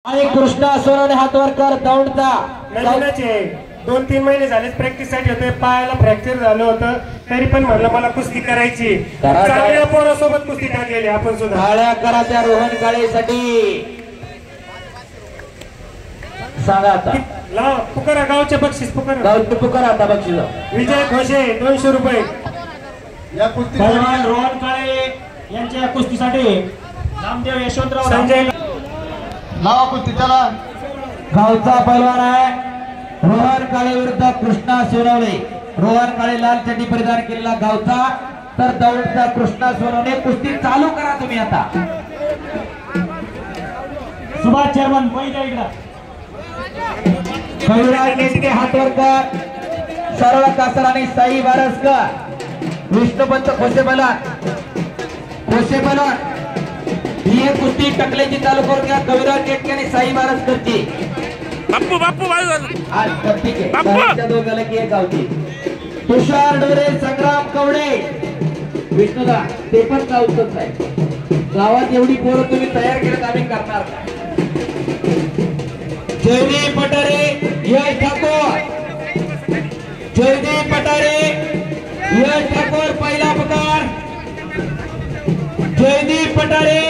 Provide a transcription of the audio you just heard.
आणि कृष्णा सोनवणे हातवर कर दौंडचा नवीनचे 2-3 महिने झालेच प्रॅक्टिस साठी होते. पायाला फ्रॅक्चर झालं होतं तरी पण म्हणलं मला कुस्ती करायची. चांगल्या पोरासोबत कुस्ती टाकलेली आपण सुद्धा. टाळ्या करा त्या रोहन काळेसाठी. सांगा आता लाव पुकारा गावचे बक्षीस पुकारा. गावचे पुकारा आता बक्षीस. विजय घोषे 200 रुपये. या कुस्ती पैलवान रोहन काळे यांच्या कुस्तीसाठी नामदेव यशवंतराव संजय लावा कुस्ती चला. गावचा पैलवान आहे रोहन काळे विरुद्ध कृष्णा सोनवणे. रोहन काळे लाल चड्डी परिधान केलेला गावचा तर दौंडचा कृष्णा सोनवणे. कुस्ती चालू करा तुम्ही आता. सुभाष चेअरमन पहिल्या इकडं कविराज नेसके हातवर कर. सरळ कासर आणि साई वारसकर. विष्णुपंत खोसे बलवान ही एक कुस्ती टकल्याची चालू करून घ्या. कविराज नेटके आणि साई वारसकरची. बाप्पू आज ठीक आहे दोघाला की एक गावची. तुषार डोरे संग्राम कवडे विष्णुदा ते पण गावच आहे. गावात एवढी पोरं तुम्ही तयार केलं आम्ही करणार का. जयदीप पटारे यश ठाकोर. जयदीप पटारे यश ठाकोर पहिला पकार. जयदीप पटारे